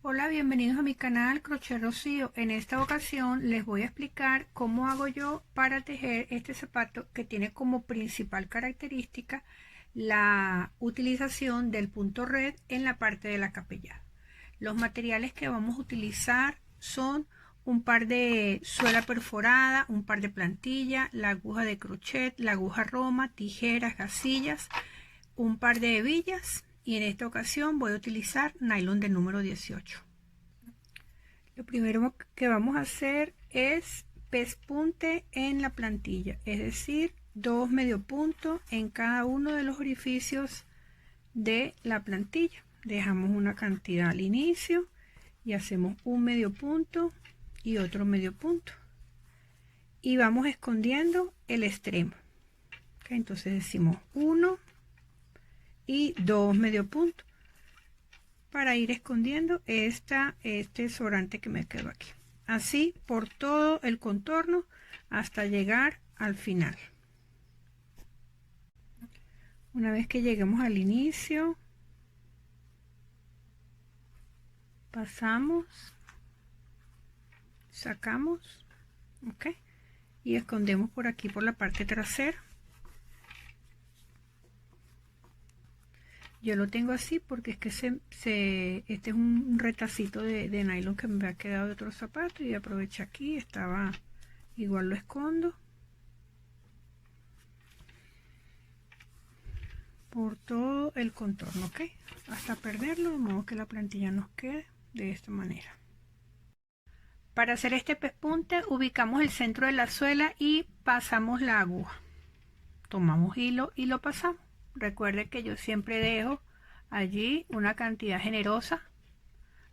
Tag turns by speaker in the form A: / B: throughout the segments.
A: Hola, bienvenidos a mi canal Crochet Rocío. En esta ocasión les voy a explicar cómo hago yo para tejer este zapato que tiene como principal característica la utilización del punto red en la parte de la capellada. Los materiales que vamos a utilizar son un par de suela perforada, un par de plantilla, la aguja de crochet, la aguja roma, tijeras, gasillas, un par de hebillas y en esta ocasión voy a utilizar nylon de número 18. Lo primero que vamos a hacer es pespunte en la plantilla, es decir, 2 medio puntos en cada uno de los orificios de la plantilla. Dejamos una cantidad al inicio y hacemos un medio punto y otro medio punto y vamos escondiendo el extremo. Entonces decimos 1 y 2 medio puntos para ir escondiendo este sobrante que me quedó aquí, así por todo el contorno hasta llegar al final. Una vez que lleguemos al inicio, pasamos, sacamos, ok, y escondemos por aquí por la parte trasera. Yo lo tengo así porque es que este es un retacito de nylon que me ha quedado de otro zapato y aproveché aquí, estaba igual, lo escondo por todo el contorno, ok, hasta perderlo, de modo que la plantilla nos quede de esta manera. Para hacer este pespunte ubicamos el centro de la suela y pasamos la aguja, tomamos hilo y lo pasamos. Recuerde que yo siempre dejo allí una cantidad generosa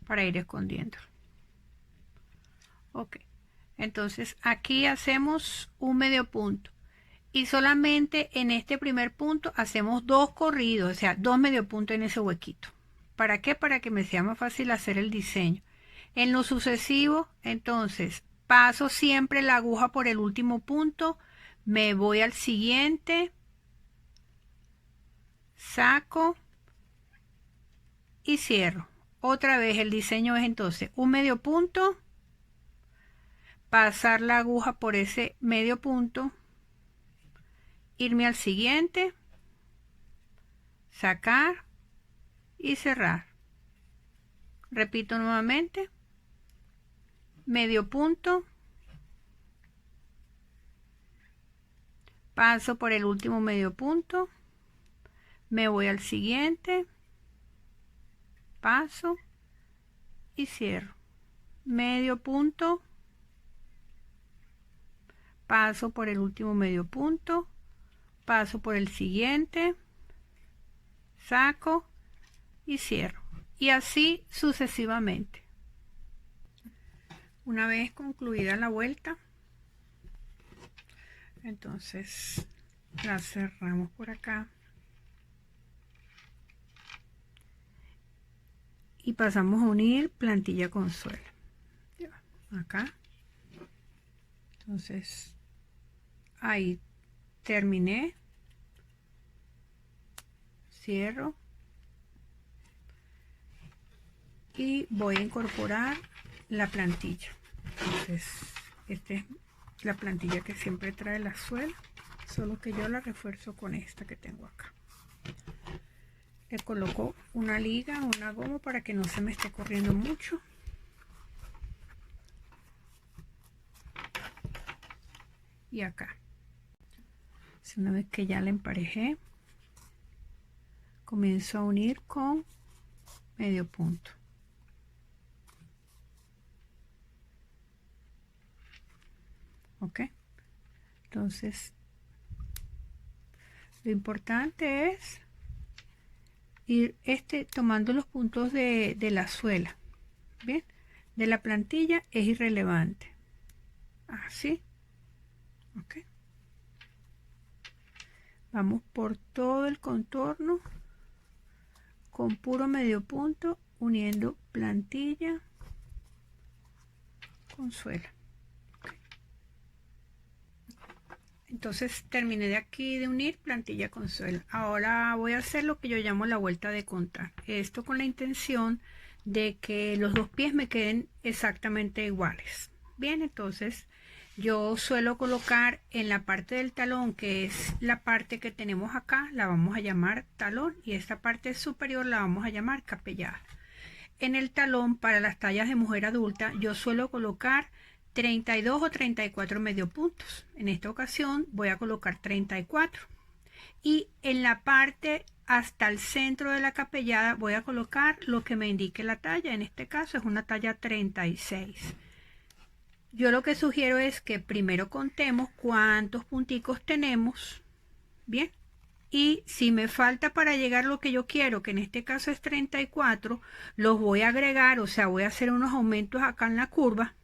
A: para ir escondiendo. Ok, entonces aquí hacemos un medio punto y solamente en este primer punto hacemos dos corridos, o sea, dos medio puntos en ese huequito. ¿Para qué? Para que me sea más fácil hacer el diseño. En lo sucesivo, entonces, paso siempre la aguja por el último punto, me voy al siguiente, saco y cierro. Otra vez el diseño es entonces un medio punto, pasar la aguja por ese medio punto, irme al siguiente, sacar y cerrar. Repito nuevamente, medio punto, paso por el último medio punto, me voy al siguiente, paso y cierro. Medio punto, paso por el último medio punto, paso por el siguiente, saco y cierro, y así sucesivamente. Una vez concluida la vuelta, entonces la cerramos por acá y pasamos a unir plantilla con suela acá. Entonces ahí terminé, cierro y voy a incorporar la plantilla. Entonces esta es la plantilla que siempre trae la suela, solo que yo la refuerzo con esta que tengo acá. Le coloco una liga, una goma para que no se me esté corriendo mucho. Y acá, una vez que ya la emparejé, comienzo a unir con medio punto. Ok, entonces lo importante es ir tomando los puntos de la suela. Bien, de la plantilla es irrelevante, así. Ok, vamos por todo el contorno con puro medio punto, uniendo plantilla con suela. Entonces terminé de aquí de unir plantilla con suela. Ahora voy a hacer lo que yo llamo la vuelta de contar. Esto con la intención de que los dos pies me queden exactamente iguales. Bien, entonces yo suelo colocar en la parte del talón, que es la parte que tenemos acá, la vamos a llamar talón, y esta parte superior la vamos a llamar capellada. En el talón, para las tallas de mujer adulta, yo suelo colocar 32 o 34 medio puntos. En esta ocasión voy a colocar 34. Y en la parte hasta el centro de la capellada voy a colocar lo que me indique la talla. En este caso es una talla 36. Yo lo que sugiero es que primero contemos cuántos punticos tenemos. Bien. Y si me falta para llegar lo que yo quiero, que en este caso es 34, los voy a agregar, o sea, voy a hacer unos aumentos acá en la curva.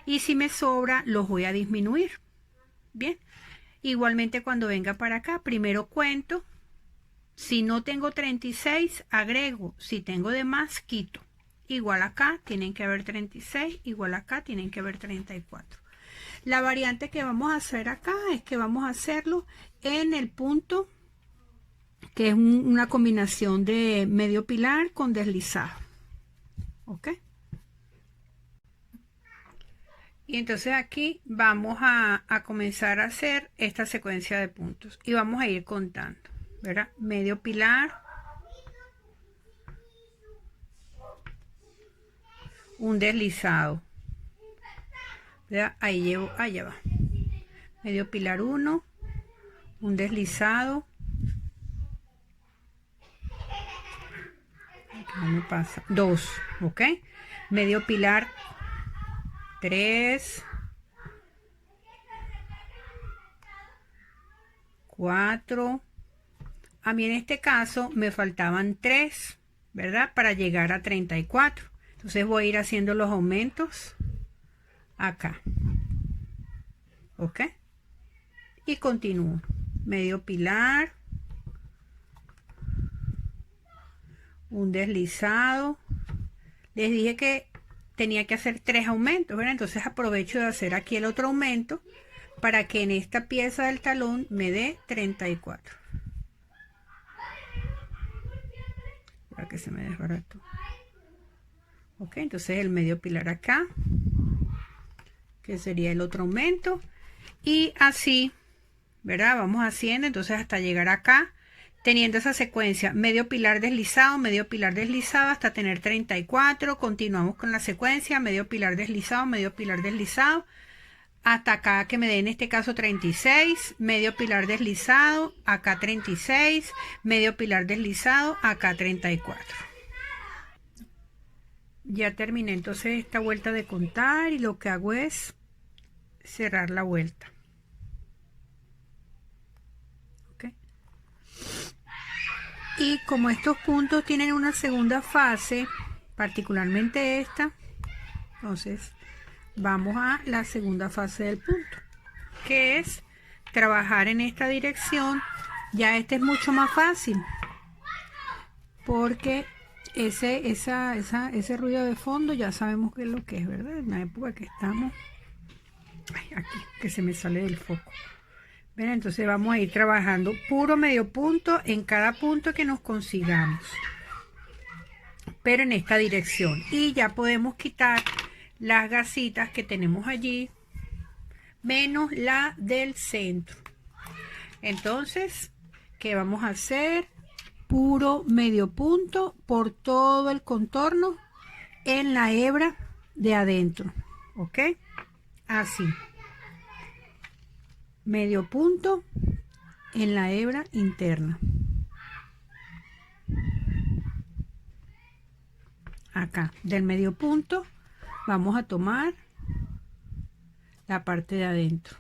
A: Y si me sobra, los voy a disminuir. Bien. Igualmente cuando venga para acá, primero cuento. Si no tengo 36, agrego. Si tengo de más, quito. Igual acá tienen que haber 36, igual acá tienen que haber 34. La variante que vamos a hacer acá es que vamos a hacerlo en el punto, que es una combinación de medio pilar con deslizado. ¿Ok? Y entonces aquí vamos a comenzar a hacer esta secuencia de puntos y vamos a ir contando, ¿verdad? Medio pilar, un deslizado, ¿verdad? Ahí llevo, allá va. Medio pilar 1, un deslizado. No me pasa. 2, ¿ok? Medio pilar 3, 4. A mí en este caso me faltaban 3, ¿verdad? Para llegar a 34. Entonces voy a ir haciendo los aumentos acá. ¿Ok? Y continúo. Medio pilar, un deslizado. Les dije que tenía que hacer 3 aumentos, ¿verdad? Entonces aprovecho de hacer aquí el otro aumento para que en esta pieza del talón me dé 34. Para que se me desbarató. Ok, entonces el medio pilar acá, que sería el otro aumento, y así, ¿verdad? Vamos haciendo entonces hasta llegar acá, teniendo esa secuencia medio pilar deslizado hasta tener 34. Continuamos con la secuencia medio pilar deslizado hasta acá que me dé en este caso 36, medio pilar deslizado, acá 36, medio pilar deslizado, acá 34. Ya terminé entonces esta vuelta de contar y lo que hago es cerrar la vuelta. ¿Okay? Y como estos puntos tienen una segunda fase, particularmente esta, entonces vamos a la segunda fase del punto, que es trabajar en esta dirección. Ya este es mucho más fácil porque ese ruido de fondo ya sabemos qué es lo que es, ¿verdad? En la época que estamos. Ay, aquí que se me sale del foco. Ven, entonces vamos a ir trabajando puro medio punto en cada punto que nos consigamos, pero en esta dirección. Y ya podemos quitar las gasitas que tenemos allí, menos la del centro. Entonces, ¿qué vamos a hacer? Puro medio punto por todo el contorno en la hebra de adentro. ¿Ok? Así. Medio punto en la hebra interna. Acá, del medio punto, vamos a tomar la parte de adentro.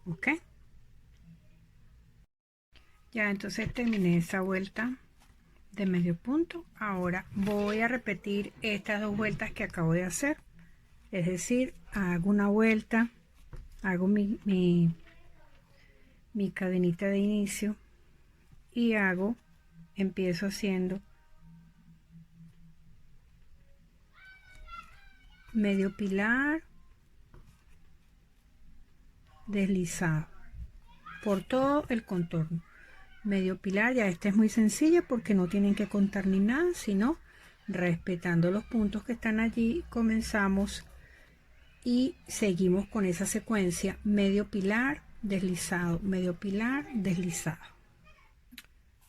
A: ¿Ok? Ya, entonces terminé esa vuelta de medio punto. Ahora voy a repetir estas dos vueltas que acabo de hacer. Es decir, hago una vuelta, hago mi cadenita de inicio y empiezo haciendo medio pilar deslizado por todo el contorno. Medio pilar, ya este es muy sencillo porque no tienen que contar ni nada, sino respetando los puntos que están allí, comenzamos y seguimos con esa secuencia: medio pilar, deslizado, medio pilar, deslizado.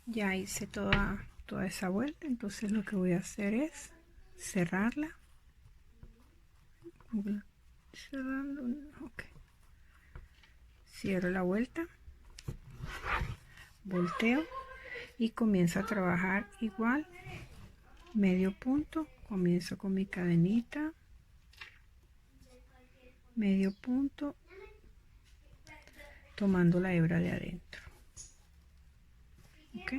A: Ya hice toda esa vuelta, entonces lo que voy a hacer es cerrarla. Cerrando, ok. Cierro la vuelta, volteo y comienzo a trabajar igual, medio punto, comienzo con mi cadenita, medio punto, tomando la hebra de adentro, ok,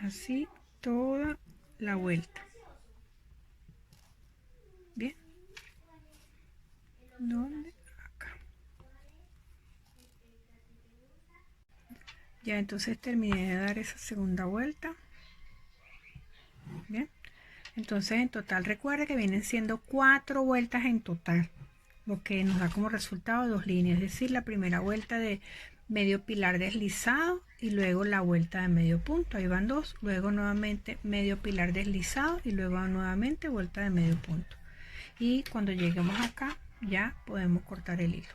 A: así toda la vuelta. Bien, ¿dónde? Acá. Ya entonces terminé de dar esa segunda vuelta. Bien, entonces en total recuerda que vienen siendo 4 vueltas en total, lo que nos da como resultado 2 líneas, es decir, la primera vuelta de medio pilar deslizado y luego la vuelta de medio punto, ahí van 2, luego nuevamente medio pilar deslizado y luego nuevamente vuelta de medio punto, y cuando lleguemos acá ya podemos cortar el hilo.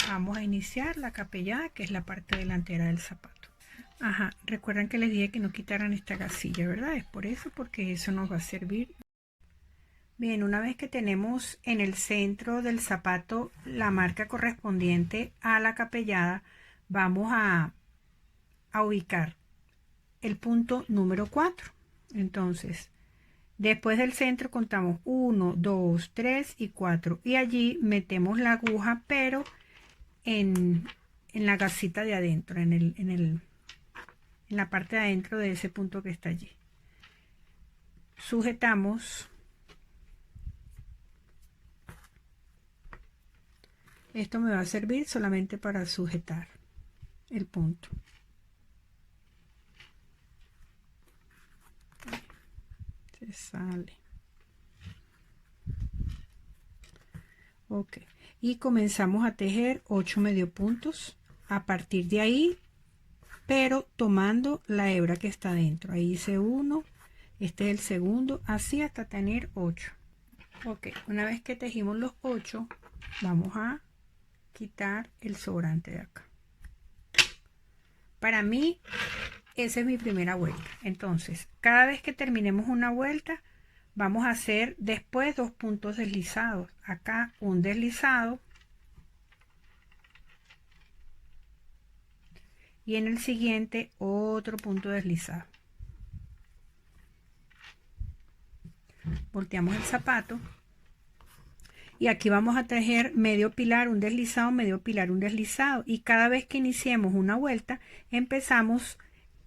A: Vamos a iniciar la capellada, que es la parte delantera del zapato. Ajá, recuerdan que les dije que no quitaran esta gasilla, ¿verdad? Es por eso, porque eso nos va a servir. Bien, una vez que tenemos en el centro del zapato la marca correspondiente a la capellada, vamos a ubicar el punto número 4. Entonces, después del centro contamos 1, 2, 3 y 4. Y allí metemos la aguja, pero en la gasita de adentro, en la parte de adentro de ese punto que está allí. Sujetamos. Esto me va a servir solamente para sujetar el punto. Se sale. Ok. Y comenzamos a tejer 8 medio puntos a partir de ahí, pero tomando la hebra que está dentro. Ahí hice 1, este es el segundo, así hasta tener 8. Ok, una vez que tejimos los 8, vamos a quitar el sobrante de acá. Para mí esa es mi primera vuelta. Entonces cada vez que terminemos una vuelta vamos a hacer después 2 puntos deslizados. Acá un deslizado y en el siguiente otro punto deslizado. Volteamos el zapato y aquí vamos a tejer medio pilar, un deslizado, medio pilar, un deslizado, y cada vez que iniciemos una vuelta empezamos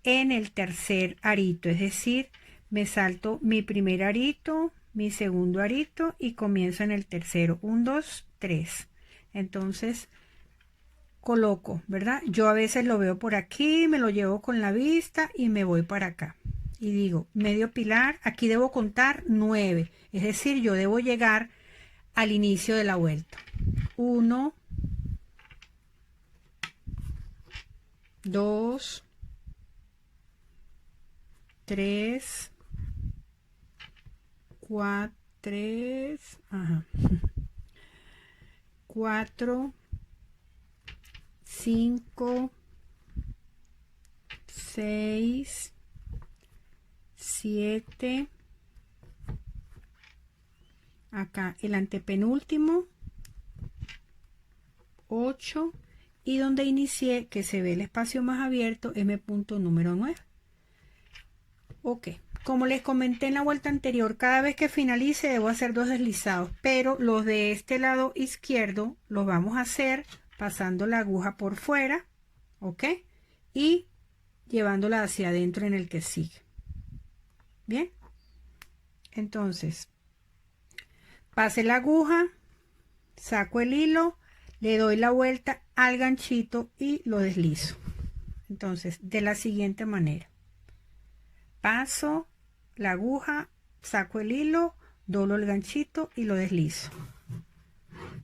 A: en el tercer arito, es decir, me salto mi primer arito, mi segundo arito y comienzo en el tercero. 1, 2, 3. Entonces coloco, ¿verdad? Yo a veces lo veo por aquí, me lo llevo con la vista y me voy para acá y digo medio pilar. Aquí debo contar 9, es decir, yo debo llegar al inicio de la vuelta. 1, 2, 3, 4, 4, 5, 6, 7, acá el antepenúltimo, 8, y donde inicié, que se ve el espacio más abierto, es mi punto número 9. Ok, como les comenté en la vuelta anterior, cada vez que finalice debo hacer 2 deslizados, pero los de este lado izquierdo los vamos a hacer pasando la aguja por fuera, ok, y llevándola hacia adentro en el que sigue. Bien, entonces pase la aguja, saco el hilo, le doy la vuelta al ganchito y lo deslizo. Entonces, de la siguiente manera: paso la aguja, saco el hilo, doblo el ganchito y lo deslizo.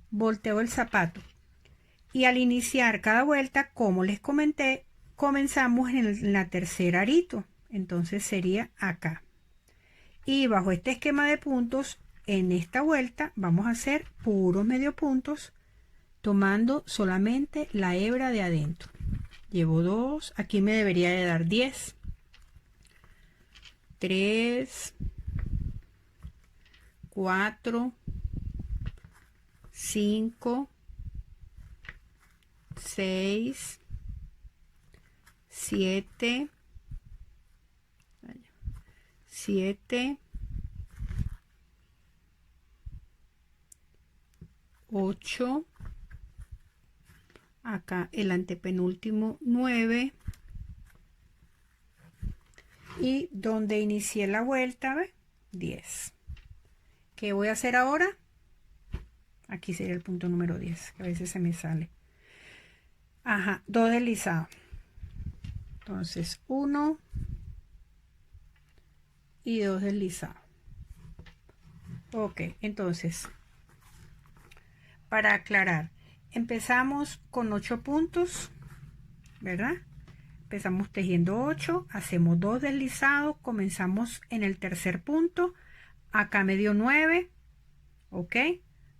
A: Volteo el zapato y al iniciar cada vuelta, como les comenté, comenzamos en la tercera arito. entonces sería acá. Y bajo este esquema de puntos, en esta vuelta vamos a hacer puros medio puntos, tomando solamente la hebra de adentro. Llevo 2, aquí me debería de dar 10. 3, 4, 5, 6, 7, 8, acá el antepenúltimo 9, y donde inicié la vuelta, ¿ve? 10. ¿Qué voy a hacer ahora? Aquí sería el punto número 10, que a veces se me sale. Ajá, 2 deslizados. Entonces 1 y 2 deslizados. Ok, entonces, para aclarar, empezamos con 8 puntos, ¿verdad? Empezamos tejiendo 8, hacemos 2 deslizados, comenzamos en el tercer punto, acá me dio 9, ok,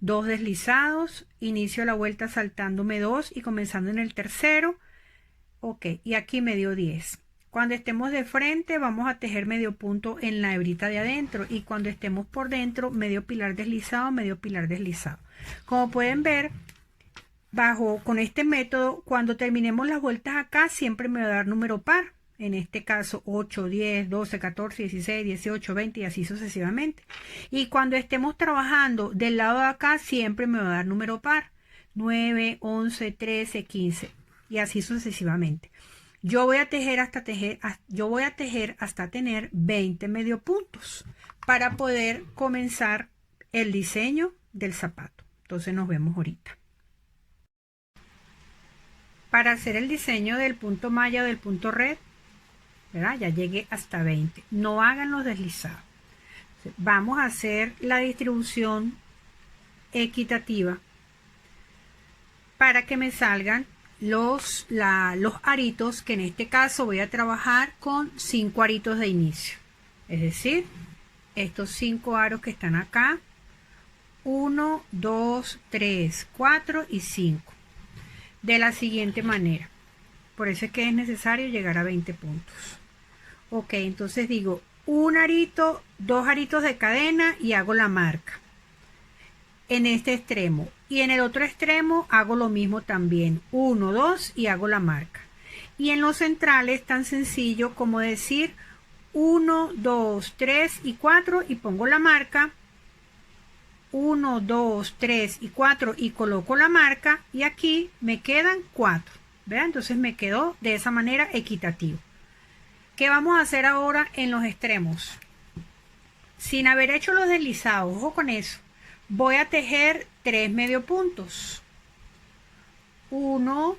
A: 2 deslizados, inicio la vuelta saltándome 2 y comenzando en el tercero, ok, y aquí me dio 10. Cuando estemos de frente vamos a tejer medio punto en la hebrita de adentro, y cuando estemos por dentro medio pilar deslizado, medio pilar deslizado. Como pueden ver, con este método, cuando terminemos las vueltas acá, siempre me va a dar número par. En este caso 8, 10, 12, 14, 16, 18, 20 y así sucesivamente. Y cuando estemos trabajando del lado de acá, siempre me va a dar número par. 9, 11, 13, 15 y así sucesivamente. Yo voy a tejer hasta tener 20 medio puntos para poder comenzar el diseño del zapato. Entonces nos vemos ahorita. Para hacer el diseño del punto malla o del punto red, ¿verdad? Ya llegué hasta 20. No hagan los deslizados. Vamos a hacer la distribución equitativa para que me salgan los aritos, que en este caso voy a trabajar con 5 aritos de inicio. Es decir, estos 5 aros que están acá, 1, 2, 3, 4 y 5. De la siguiente manera. Por eso es que es necesario llegar a 20 puntos. Ok, entonces digo un arito, 2 aritos de cadena y hago la marca en este extremo, y en el otro extremo hago lo mismo también, 1, 2 y hago la marca. Y en los centrales tan sencillo como decir 1, 2, 3 y 4 y pongo la marca, 1, 2, 3 y 4 y coloco la marca, y aquí me quedan 4. ¿Vean? Entonces me quedó de esa manera equitativo. ¿Qué vamos a hacer ahora en los extremos? Sin haber hecho los deslizados, ojo con eso, voy a tejer 3 medio puntos. 1,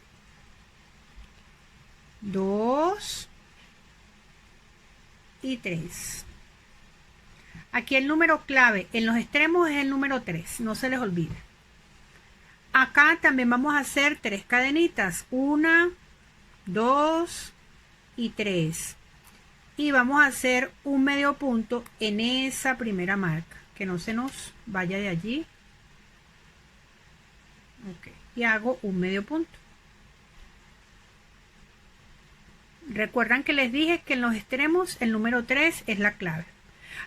A: 2 y 3. Aquí el número clave en los extremos es el número 3, no se les olvide. Acá también vamos a hacer 3 cadenitas, 1, 2 y 3. Y vamos a hacer un medio punto en esa primera marca, que no se nos vaya de allí. Ok, y hago un medio punto. Recuerdan que les dije que en los extremos el número 3 es la clave.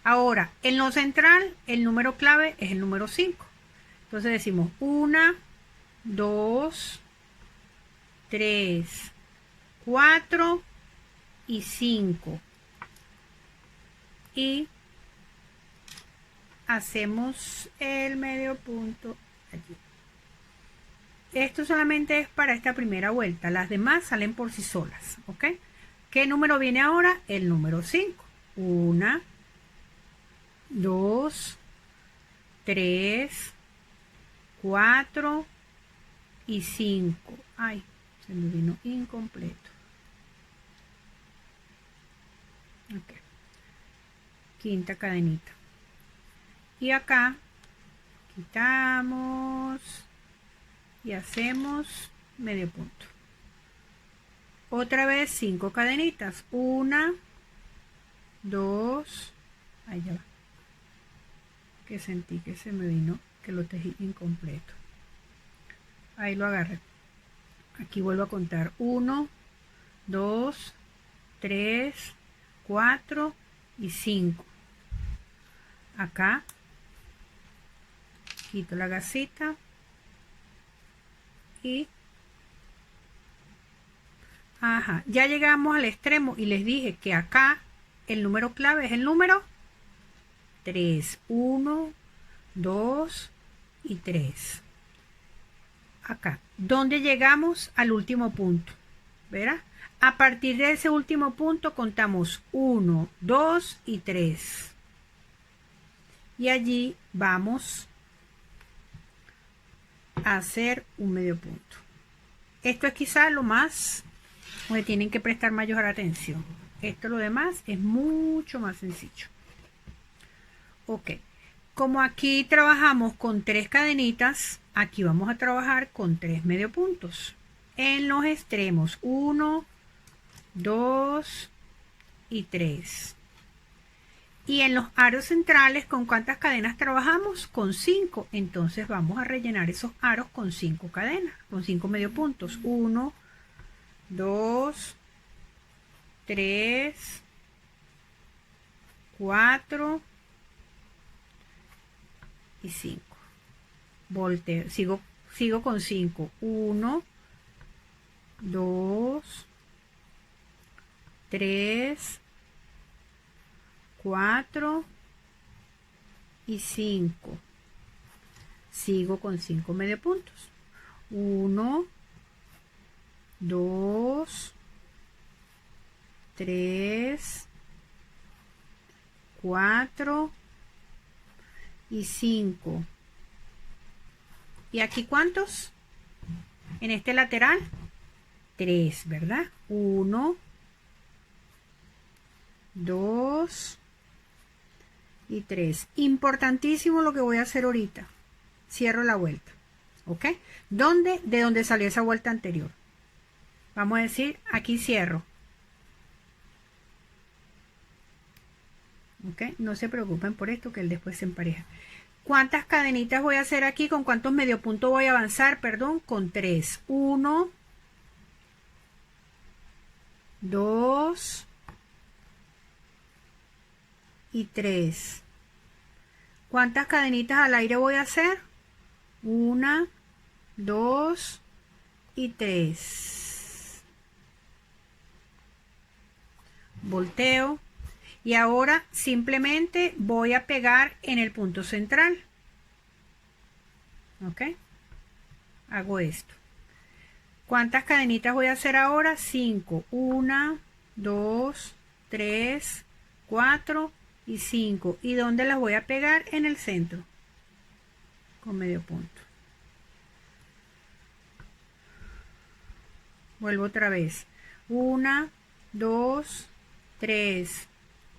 A: Ahora, en lo central el número clave es el número 5. Entonces decimos 1, 2, 3, 4 y 5. Y hacemos el medio punto allí. Esto solamente es para esta primera vuelta, las demás salen por sí solas, ¿ok? ¿Qué número viene ahora? El número 5. 1, 2, 3, 4 y 5. Ay, se me vino incompleto. Ok. Quinta cadenita. Y acá quitamos y hacemos medio punto. Otra vez 5 cadenitas. 1, 2, ahí ya va, que sentí que se me vino, que lo tejí incompleto. Ahí lo agarré. Aquí vuelvo a contar 1, 2, 3, 4 y 5. Acá quito la gasita y ya llegamos al extremo y les dije que acá el número clave es el número 3. 1, 2 y 3. Acá, donde llegamos al último punto, ¿verdad? A partir de ese último punto contamos 1, 2 y 3. Y allí vamos a hacer un medio punto. Esto es quizá lo más donde tienen que prestar mayor atención. Esto lo demás es mucho más sencillo. Ok, como aquí trabajamos con 3 cadenitas, aquí vamos a trabajar con 3 medio puntos en los extremos, 1, 2 y 3. Y en los aros centrales, ¿con cuántas cadenas trabajamos? Con 5. Entonces vamos a rellenar esos aros con 5 cadenas, con 5 medio puntos. 1, 2, 3, 4 y 5. Volteo, sigo con 5. 1, 2, 3, 4 y 5. Sigo con 5 medio puntos. 1, 2, 3, 4 y 5. ¿Y aquí cuántos? En este lateral, 3, ¿verdad? 1, 2 y 3. Importantísimo lo que voy a hacer ahorita. Cierro la vuelta. ¿Ok? ¿De dónde salió esa vuelta anterior? Vamos a decir, aquí cierro. ¿Ok? No se preocupen por esto, que él después se empareja. ¿Cuántas cadenitas voy a hacer aquí? ¿Con cuántos medio puntos voy a avanzar? Perdón, con 3. 1, 2 y 3. ¿Cuántas cadenitas al aire voy a hacer? 1, 2 y 3. Volteo. Y ahora simplemente voy a pegar en el punto central. ¿Ok? Hago esto. ¿Cuántas cadenitas voy a hacer ahora? 5. 1, 2, 3, 4 y 5. ¿Y dónde las voy a pegar? En el centro. Con medio punto. Vuelvo otra vez. 1, 2, 3,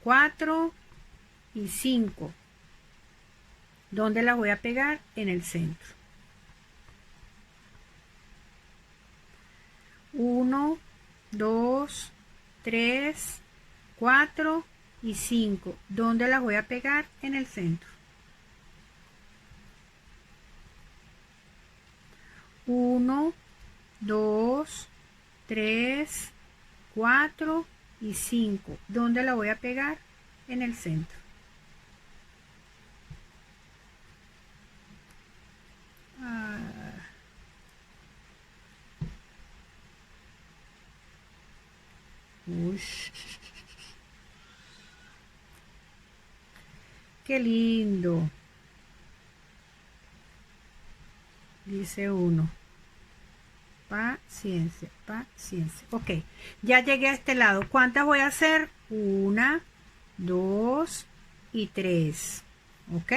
A: 4 y 5. ¿Dónde las voy a pegar? En el centro. 1, 2, 3, 4 y 5. ¿Dónde las voy a pegar? En el centro. 1, 2, 3, 4 y 5. ¿Dónde la voy a pegar? En el centro. Qué lindo. Dice uno. Paciencia, paciencia. Ok, ya llegué a este lado. ¿Cuántas voy a hacer? 1, 2 y 3. Ok,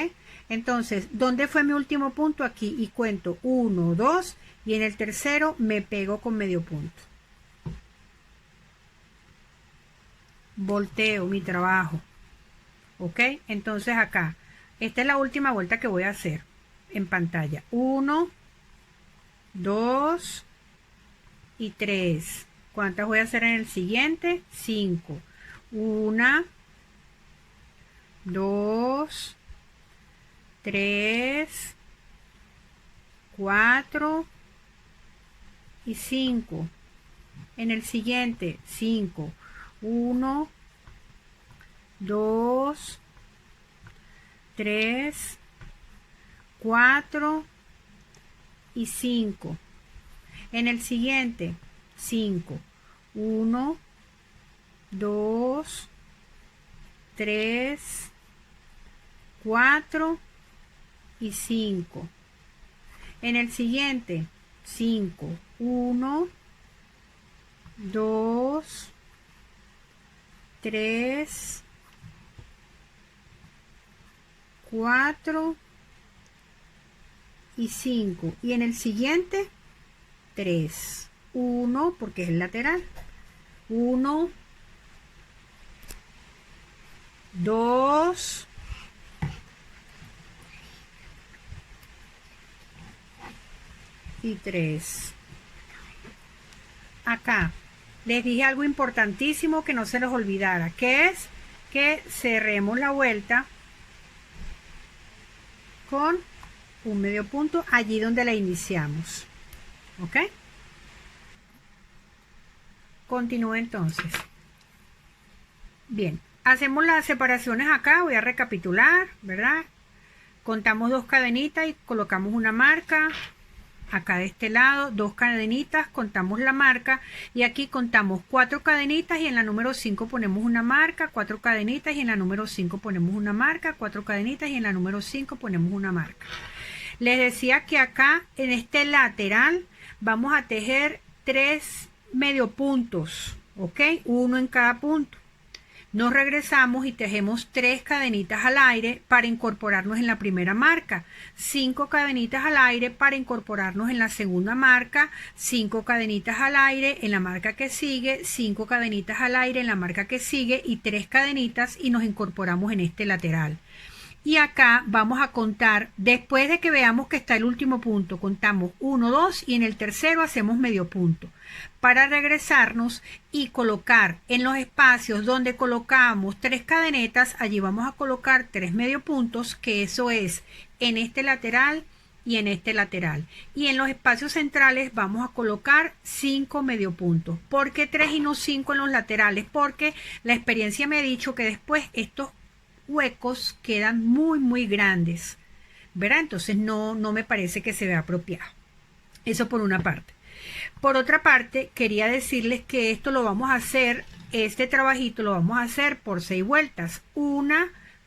A: entonces, ¿dónde fue mi último punto? Aquí, y cuento 1, 2 y en el tercero me pego con medio punto. Volteo mi trabajo. Ok, entonces acá, esta es la última vuelta que voy a hacer en pantalla. 1, 2 y 3. ¿Cuántas voy a hacer en el siguiente? 5. 1, 2, 3, 4 y 5. En el siguiente, 5. 1, 2, 3, 4 y 5. En el siguiente, 5. 1, 2, 3, 4 y 5. En el siguiente, 5. 1, 2, 3, 4 y 5. Y en el siguiente, 3. 1, porque es el lateral. 1, 2, 3. Acá les dije algo importantísimo que no se los olvidara, que es que cerremos la vuelta con un medio punto allí donde la iniciamos. ¿Ok? Continúo entonces. Bien, hacemos las separaciones acá. Voy a recapitular, ¿verdad? Contamos 2 cadenitas y colocamos una marca. Acá de este lado 2 cadenitas, contamos la marca, y aquí contamos 4 cadenitas y en la número 5 ponemos una marca, 4 cadenitas y en la número 5 ponemos una marca, 4 cadenitas y en la número 5 ponemos una marca. Les decía que acá en este lateral vamos a tejer 3 medio puntos, ¿ok? Uno en cada punto. Nos regresamos y tejemos 3 cadenitas al aire para incorporarnos en la primera marca, 5 cadenitas al aire para incorporarnos en la segunda marca, 5 cadenitas al aire en la marca que sigue, 5 cadenitas al aire en la marca que sigue y 3 cadenitas y nos incorporamos en este lateral. Y acá vamos a contar, después de que veamos que está el último punto, contamos 1, 2 y en el tercero hacemos medio punto. Para regresarnos y colocar en los espacios donde colocamos 3 cadenetas, allí vamos a colocar 3 medio puntos, que eso es en este lateral y en este lateral. Y en los espacios centrales vamos a colocar 5 medio puntos. ¿Por qué 3 y no 5 en los laterales? Porque la experiencia me ha dicho que después estos huecos quedan muy grandes, ¿verdad? Entonces no me parece que se vea apropiado. Eso por una parte. Por otra parte, quería decirles que esto lo vamos a hacer, este trabajito lo vamos a hacer por 6 vueltas. 1,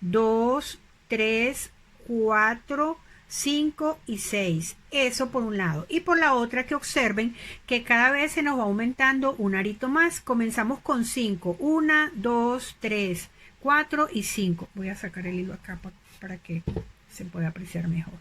A: 2, 3, 4, 5 y 6. Eso por un lado. Y por la otra, que observen que cada vez se nos va aumentando un arito más. Comenzamos con 5. 1, 2, 3, 4 y 5. Voy a sacar el hilo acá para que se pueda apreciar mejor.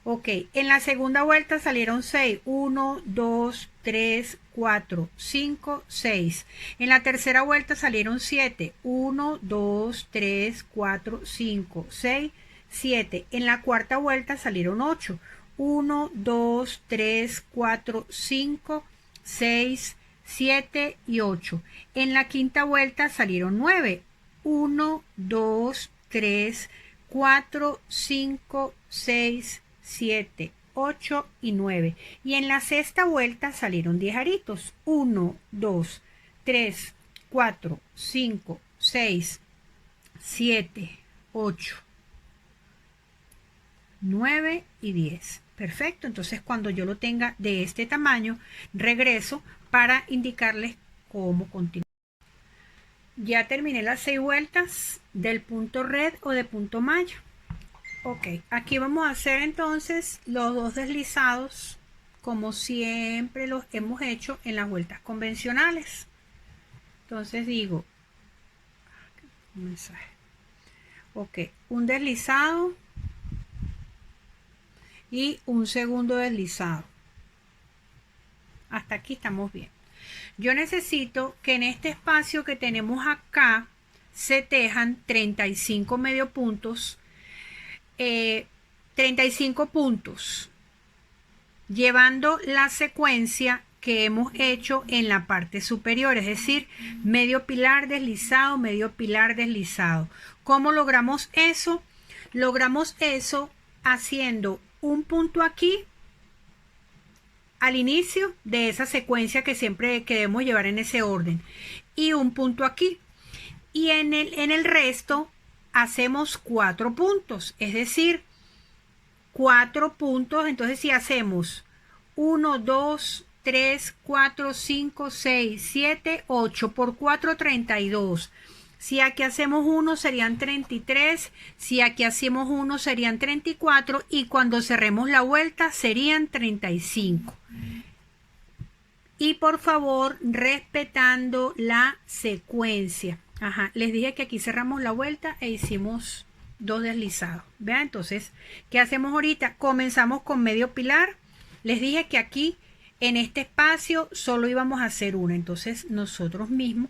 A: Ok, en la segunda vuelta salieron 6. 1, 2, 3, 4, 5, 6. En la tercera vuelta salieron 7. 1, 2, 3, 4, 5, 6, 7. En la cuarta vuelta salieron 8. 1, 2, 3, 4, 5, 6, 7 y 8. En la quinta vuelta salieron 9. 1, 2, 3, 4, 5, 6, 7, 8 y 9. Y en la sexta vuelta salieron 10 aritos. 1, 2, 3, 4, 5, 6, 7, 8, 9 y 10. Perfecto. Entonces cuando yo lo tenga de este tamaño, regreso para indicarles cómo continuar. Ya terminé las 6 vueltas del punto red o de punto malla. Ok, aquí vamos a hacer entonces los 2 deslizados como siempre los hemos hecho en las vueltas convencionales. Entonces digo, un mensaje. Ok, un deslizado y un segundo deslizado. Hasta aquí estamos bien. Yo necesito que en este espacio que tenemos acá se tejan 35 medio puntos, 35 puntos, llevando la secuencia que hemos hecho en la parte superior, es decir, medio pilar deslizado, medio pilar deslizado. ¿Cómo logramos eso? Logramos eso haciendo un punto aquí al inicio de esa secuencia que siempre debemos llevar en ese orden y un punto aquí, y en el resto hacemos 4 puntos, es decir, 4 puntos. Entonces si hacemos 1, 2, 3, 4, 5, 6, 7, 8 por 4, 32. Si aquí hacemos 1 serían 33, si aquí hacemos 1 serían 34 y cuando cerremos la vuelta serían 35. Y por favor, respetando la secuencia. Ajá, les dije que aquí cerramos la vuelta e hicimos 2 deslizados. Vean, entonces, ¿qué hacemos ahorita? Comenzamos con medio pilar. Les dije que aquí, en este espacio, solo íbamos a hacer una. Entonces, nosotros mismos,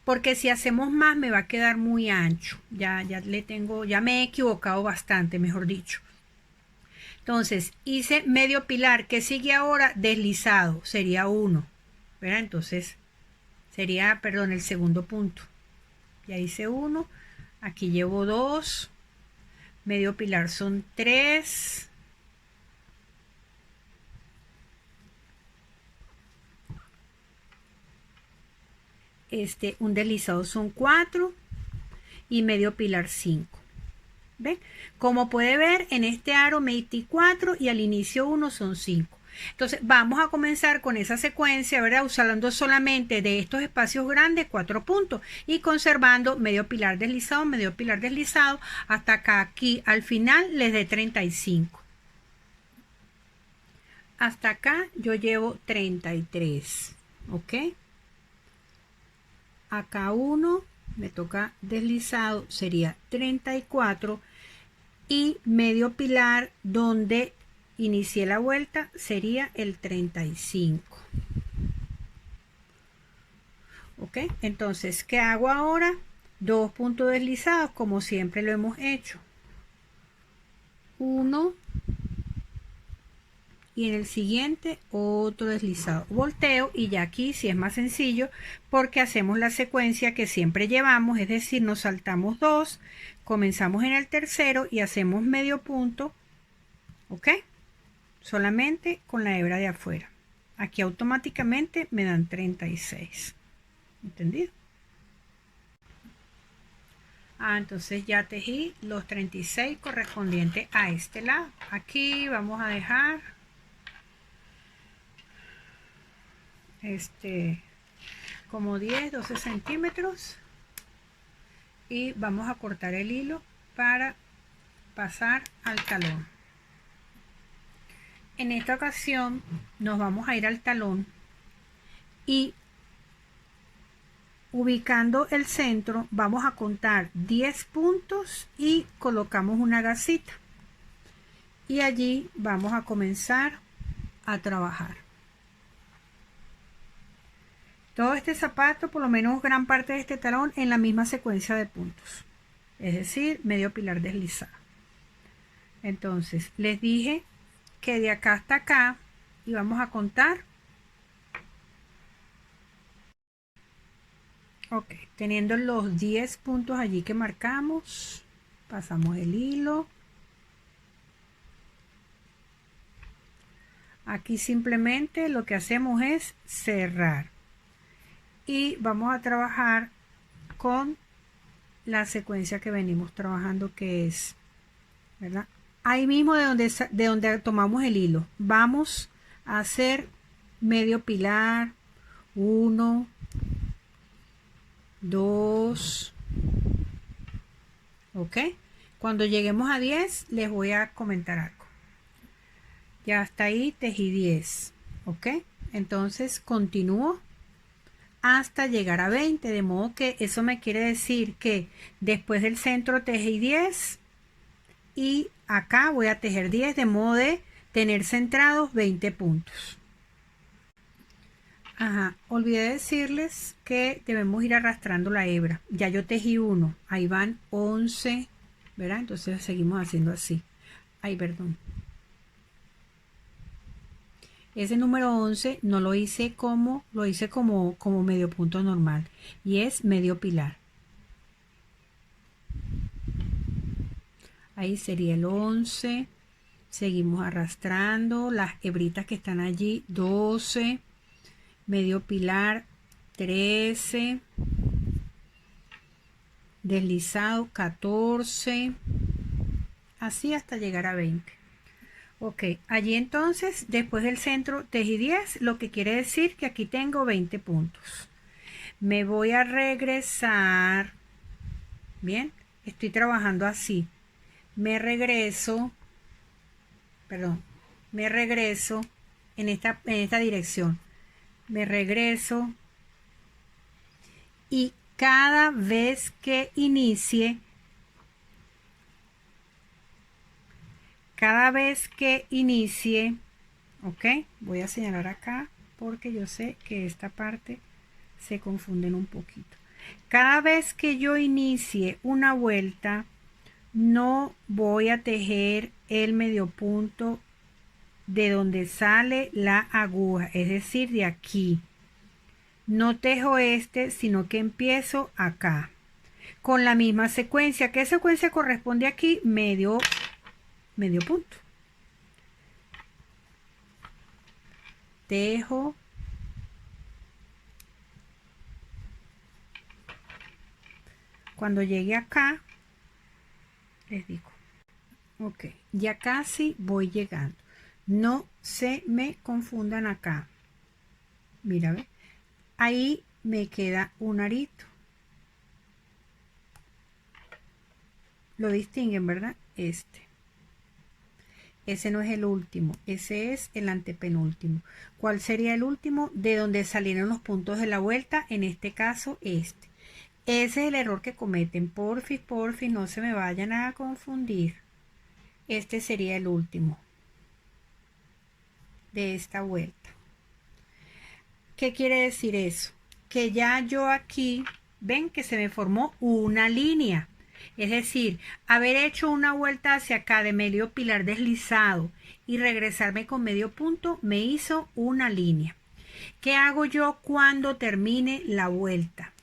A: porque si hacemos más me va a quedar muy ancho. Ya me he equivocado bastante, mejor dicho. Entonces, hice medio pilar. ¿Qué sigue ahora? Deslizado. Sería 1. ¿Verdad? Entonces, sería, perdón, el segundo punto. Ya hice 1. Aquí llevo 2. Medio pilar son 3. Un deslizado son 4. Y medio pilar 5. ¿Ven? Como puede ver, en este aro metí 4 y al inicio 1 son 5. Entonces vamos a comenzar con esa secuencia, ¿verdad? Usando solamente de estos espacios grandes 4 puntos y conservando medio pilar deslizado hasta acá. Aquí al final les dé 35. Hasta acá yo llevo 33. ¿Ok? Acá 1 me toca deslizado, sería 34 y medio pilar donde inicié la vuelta sería el 35. ¿Ok? Entonces, ¿qué hago ahora? 2 puntos deslizados como siempre lo hemos hecho. 1 y en el siguiente otro deslizado. Volteo y ya aquí sí es más sencillo porque hacemos la secuencia que siempre llevamos, es decir, nos saltamos 2, comenzamos en el tercero y hacemos medio punto, ¿ok? Solamente con la hebra de afuera. Aquí automáticamente me dan 36. ¿Entendido? Entonces ya tejí los 36 correspondientes a este lado. Aquí vamos a dejar como 10-12 centímetros y vamos a cortar el hilo para pasar al talón. En esta ocasión nos vamos a ir al talón y ubicando el centro vamos a contar 10 puntos y colocamos una gasita y allí vamos a comenzar a trabajar. Todo este zapato, por lo menos gran parte de este talón, en la misma secuencia de puntos, es decir, medio pilar deslizado. Entonces les dije que de acá hasta acá íbamos a contar. Ok, teniendo los 10 puntos allí que marcamos, pasamos el hilo. Aquí simplemente lo que hacemos es cerrar. Y vamos a trabajar con la secuencia que venimos trabajando, que es, ¿verdad? Ahí mismo de donde tomamos el hilo, vamos a hacer medio pilar, 1, 2, ¿ok? Cuando lleguemos a 10 les voy a comentar algo. Ya hasta ahí tejí 10, ¿ok? Entonces continúo hasta llegar a 20, de modo que eso me quiere decir que después del centro tejí 10 y acá voy a tejer 10, de modo de tener centrados 20 puntos. Olvidé decirles que debemos ir arrastrando la hebra. Ya yo tejí 1, ahí van 11, ¿verdad? Entonces seguimos haciendo así. Ay, perdón. ese número 11 no lo hice como, lo hice como medio punto normal y es medio pilar. Ahí sería el 11. Seguimos arrastrando las hebritas que están allí, 12, medio pilar, 13, deslizado, 14, así hasta llegar a 20. Ok, allí entonces, después del centro, tejí 10, lo que quiere decir que aquí tengo 20 puntos. Me voy a regresar, bien, estoy trabajando así. Me regreso en esta dirección. Me regreso y cada vez que inicie, ok, voy a señalar acá porque yo sé que esta parte se confunden un poquito. Cada vez que yo inicie una vuelta, no voy a tejer el medio punto de donde sale la aguja, es decir, de aquí. No tejo este, sino que empiezo acá con la misma secuencia. ¿Qué secuencia corresponde aquí? Medio punto. Tejo, cuando llegue acá les digo, ok, ya casi voy llegando. No se me confundan acá. Mira, ¿ve? Ahí me queda un arito. Lo distinguen, ¿verdad? Ese no es el último, ese es el antepenúltimo. ¿Cuál sería el último? De donde salieron los puntos de la vuelta, en este caso este. Ese es el error que cometen. Porfis, no se me vayan a confundir. Este sería el último de esta vuelta. ¿Qué quiere decir eso? Que ya yo aquí, ven que se me formó una línea. Es decir, haber hecho una vuelta hacia acá de medio pilar deslizado y regresarme con medio punto me hizo una línea. ¿Qué hago yo cuando termine la vuelta?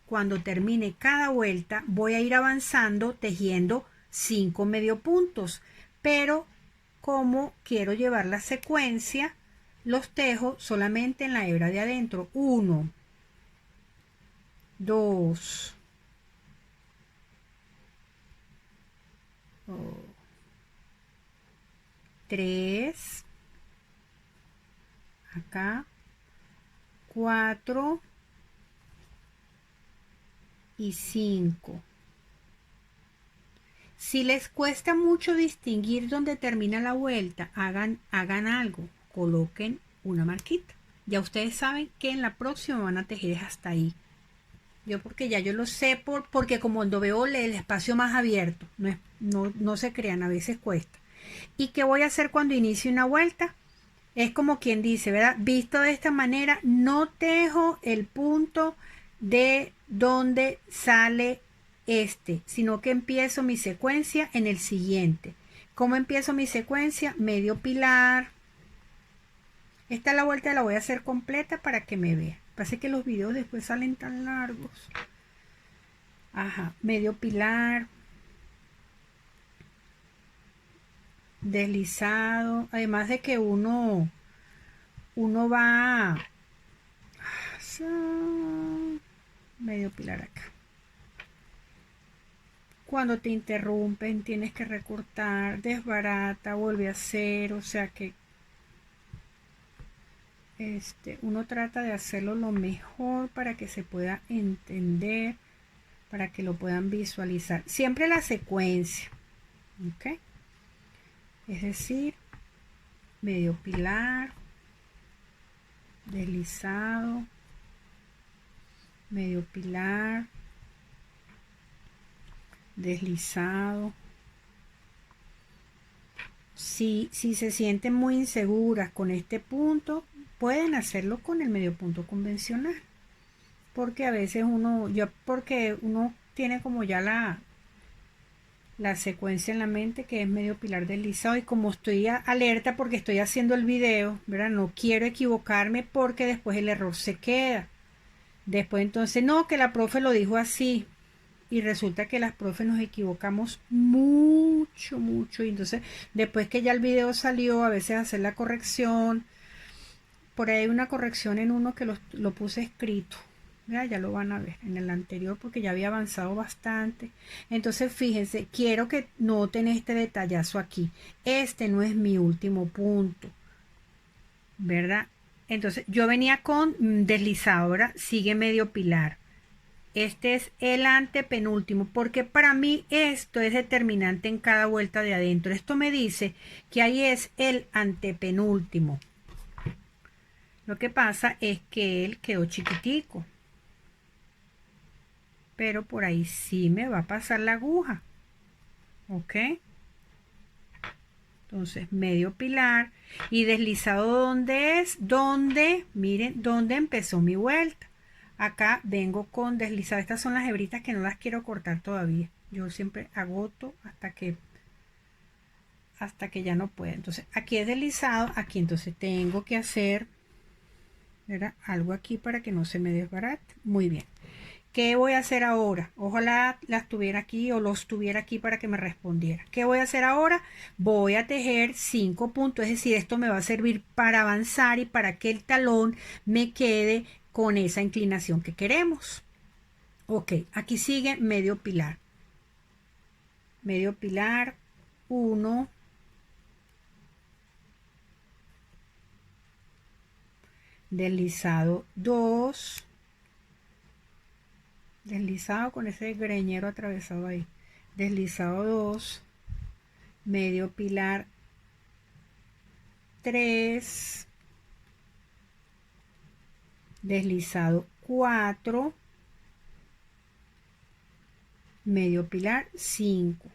A: Cuando termine cada vuelta voy a ir avanzando tejiendo 5 medio puntos, pero como quiero llevar la secuencia, los tejo solamente en la hebra de adentro. 1, 2, 3, acá, 4 y 5. Si les cuesta mucho distinguir dónde termina la vuelta, hagan algo, coloquen una marquita. Ya ustedes saben que en la próxima van a tejer hasta ahí. Yo porque ya yo lo sé porque como cuando veo el espacio más abierto, no se crean, a veces cuesta. ¿Y qué voy a hacer cuando inicie una vuelta? Es como quien dice, ¿verdad? Visto de esta manera, no tejo el punto de donde sale sino que empiezo mi secuencia en el siguiente. ¿Cómo empiezo mi secuencia? Medio pilar. Esta la vuelta la voy a hacer completa para que me vean. Pasa que los videos después salen tan largos. Ajá, medio pilar. Deslizado. Además de que uno va medio pilar acá. Cuando te interrumpen tienes que recortar, desbarata, vuelve a hacer, o sea que uno trata de hacerlo lo mejor para que se pueda entender, para que lo puedan visualizar. Siempre la secuencia, ¿ok? Es decir, medio pilar, deslizado, medio pilar, deslizado. Si se sienten muy inseguras con este punto, pueden hacerlo con el medio punto convencional, porque a veces uno tiene como ya la la secuencia en la mente, que es medio pilar deslizado, y como estoy alerta porque estoy haciendo el video, ¿verdad? No quiero equivocarme porque después el error se queda. Después entonces, no, que la profe lo dijo así, y resulta que las profes nos equivocamos mucho, mucho, y entonces después que ya el video salió, a veces hacer la corrección, por ahí hay una corrección en uno que lo puse escrito, ya lo van a ver en el anterior porque ya había avanzado bastante. Entonces fíjense, quiero que noten este detallazo aquí. Este no es mi último punto, ¿verdad? Entonces yo venía con deslizado, ¿verdad? Sigue medio pilar. Este es el antepenúltimo, porque para mí esto es determinante en cada vuelta de adentro. Esto me dice que ahí es el antepenúltimo. Lo que pasa es que él quedó chiquitico, pero por ahí sí me va a pasar la aguja. ¿Ok? Entonces medio pilar y deslizado, ¿dónde es? ¿Dónde? Miren, ¿dónde empezó mi vuelta? Acá vengo con deslizado. Estas son las hebritas que no las quiero cortar todavía. Yo siempre agoto hasta que ya no pueda. Entonces aquí es deslizado, aquí entonces tengo que hacer, ¿verdad?, algo aquí para que no se me desbarate. Muy bien. ¿Qué voy a hacer ahora? Ojalá las tuviera aquí o los tuviera aquí para que me respondiera. ¿Qué voy a hacer ahora? Voy a tejer 5 puntos, es decir, esto me va a servir para avanzar y para que el talón me quede con esa inclinación que queremos. Ok, aquí sigue medio pilar. Medio pilar, 1, deslizado 2, deslizado con ese greñero atravesado ahí, deslizado 2, medio pilar 3, deslizado 4, medio pilar 5.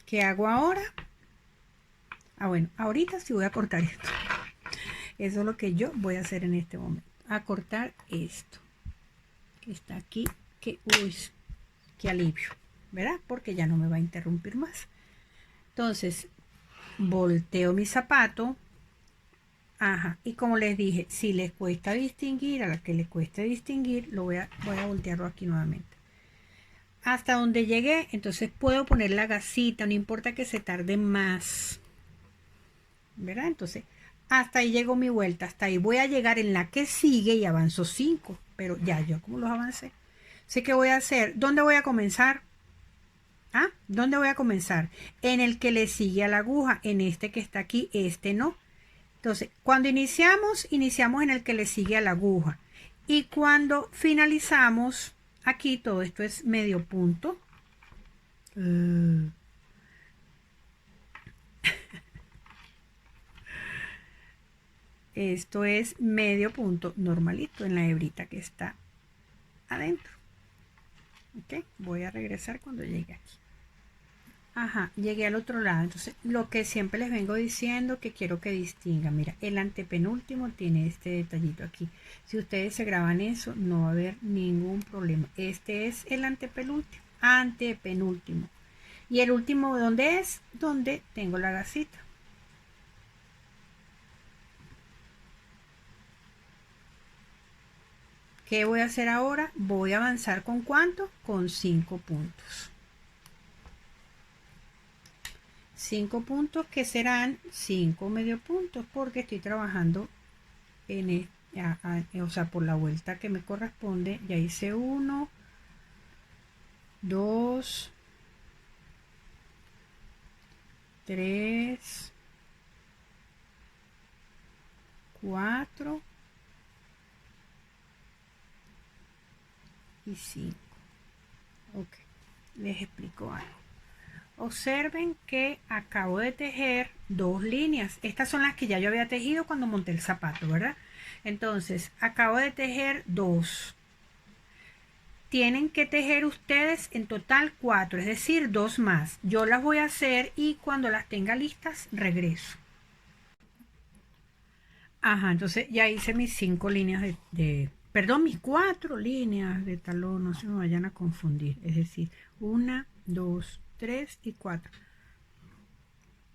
A: ¿Qué hago ahora? Bueno, ahorita sí voy a cortar esto. Eso es lo que yo voy a hacer en este momento. A cortar esto que está aquí, que uy, qué alivio, ¿verdad? Porque ya no me va a interrumpir más. Entonces volteo mi zapato. Ajá, y como les dije, si les cuesta distinguir, a la que les cueste distinguir, voy a voltearlo aquí nuevamente hasta donde llegué. Entonces puedo poner la gasita, no importa que se tarde más, ¿verdad? Entonces hasta ahí llegó mi vuelta, hasta ahí voy a llegar en la que sigue y avanzo 5, pero ya yo como los avancé, sé que voy a hacer. ¿Dónde voy a comenzar? ¿Dónde voy a comenzar? En el que le sigue a la aguja, en este que está aquí, este no. Entonces, cuando iniciamos en el que le sigue a la aguja. Y cuando finalizamos, aquí todo esto es medio punto. Esto es medio punto normalito en la hebrita que está adentro. Ok, voy a regresar cuando llegue aquí. Ajá, llegué al otro lado. Entonces, lo que siempre les vengo diciendo, que quiero que distingan. Mira, el antepenúltimo tiene este detallito aquí. Si ustedes se graban eso, no va a haber ningún problema. Este es el antepenúltimo. Antepenúltimo. Y el último, ¿dónde es? Donde tengo la gasita. ¿Qué voy a hacer ahora? Voy a avanzar ¿con cuánto? Con 5 puntos. 5 puntos que serán 5 medio puntos, porque estoy trabajando en o sea, por la vuelta que me corresponde. Ya hice 1, 2, 3, 4 y 5. Ok, les explico algo. Observen que acabo de tejer 2 líneas. Estas son las que ya yo había tejido cuando monté el zapato, ¿verdad? Entonces, acabo de tejer 2. Tienen que tejer ustedes en total 4, es decir, 2 más. Yo las voy a hacer y cuando las tenga listas, regreso. Ajá, entonces ya hice mis 5 líneas perdón, mis 4 líneas de talón, no se me vayan a confundir, es decir, 1, 2, 3 y 4.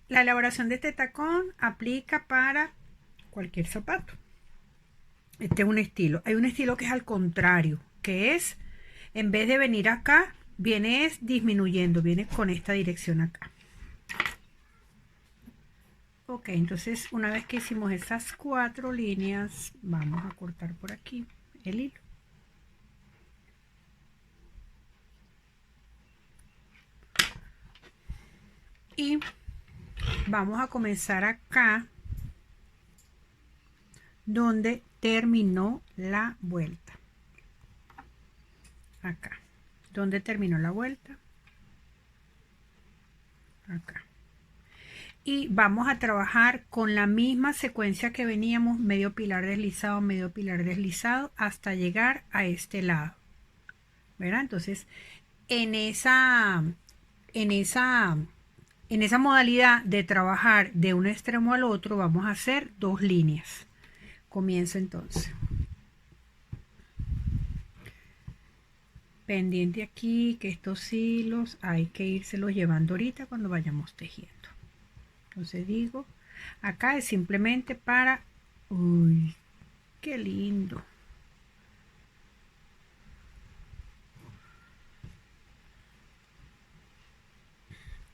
A: La elaboración de este tacón aplica para cualquier zapato. Este es un estilo. Hay un estilo que es al contrario, que es, en vez de venir acá, viene disminuyendo, viene con esta dirección acá. Ok, entonces una vez que hicimos esas 4 líneas, vamos a cortar por aquí el hilo. Y vamos a comenzar acá donde terminó la vuelta. Acá, donde terminó la vuelta. Acá. Y vamos a trabajar con la misma secuencia que veníamos, medio pilar deslizado, hasta llegar a este lado. ¿Verdad? Entonces, en esa modalidad de trabajar de un extremo al otro, vamos a hacer 2 líneas. Comienzo entonces. Pendiente aquí que estos hilos hay que irselos llevando ahorita cuando vayamos tejiendo. Entonces digo, acá es simplemente para... ¡Uy! ¡Qué lindo!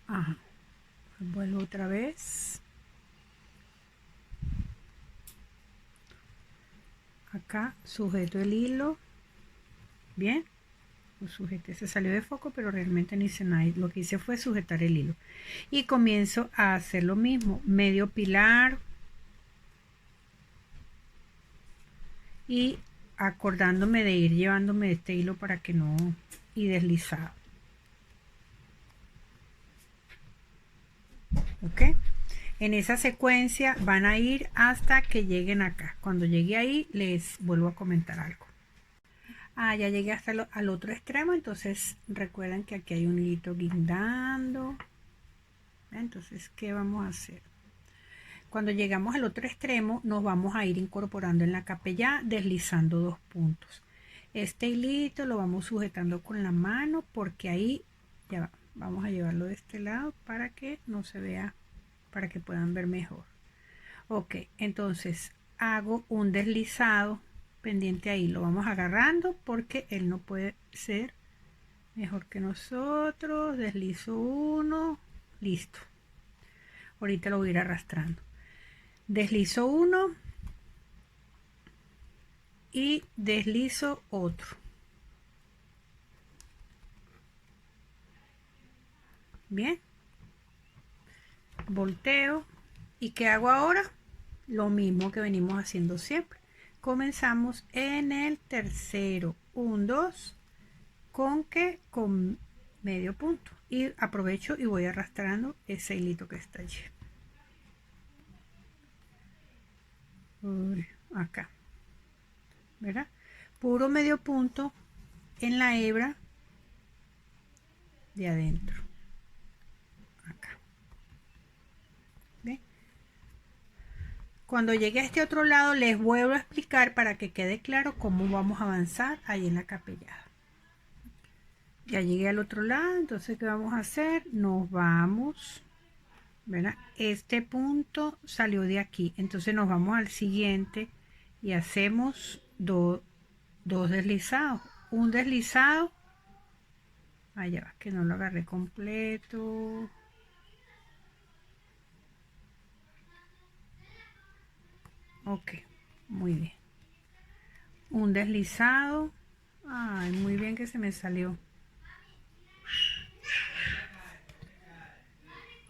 A: Ajá. Vuelvo otra vez. Acá sujeto el hilo. Bien. Lo sujeté, se salió de foco, pero realmente no hice nada. Lo que hice fue sujetar el hilo. Y comienzo a hacer lo mismo. Medio pilar. Y acordándome de ir llevándome este hilo para que no... y deslizado. ¿Ok? En esa secuencia van a ir hasta que lleguen acá. Cuando llegue ahí les vuelvo a comentar algo. Ya llegué hasta al otro extremo, entonces recuerden que aquí hay un hilito guindando. Entonces, ¿qué vamos a hacer? Cuando llegamos al otro extremo nos vamos a ir incorporando en la capella deslizando 2 puntos. Este hilito lo vamos sujetando con la mano porque ahí ya va. Vamos a llevarlo de este lado para que no se vea, para que puedan ver mejor. Ok, entonces hago un deslizado pendiente ahí, lo vamos agarrando porque él no puede ser mejor que nosotros. Deslizo uno, listo. Ahorita lo voy a ir arrastrando. Deslizo uno y deslizo otro. Bien. Volteo. ¿Y qué hago ahora? Lo mismo que venimos haciendo siempre. Comenzamos en el tercero. 1, 2. Con medio punto. Y aprovecho y voy arrastrando ese hilito que está allí. Acá. ¿Verdad? Puro medio punto en la hebra de adentro. Acá. ¿Ven? Cuando llegue a este otro lado les vuelvo a explicar para que quede claro cómo vamos a avanzar ahí en la capellada. Ya llegué al otro lado, entonces ¿qué vamos a hacer? Nos vamos, ¿verdad? Este punto salió de aquí, entonces nos vamos al siguiente y hacemos dos deslizados. Un deslizado, allá va, que no lo agarré completo. Ok, muy bien. Un deslizado. Ay, muy bien que se me salió.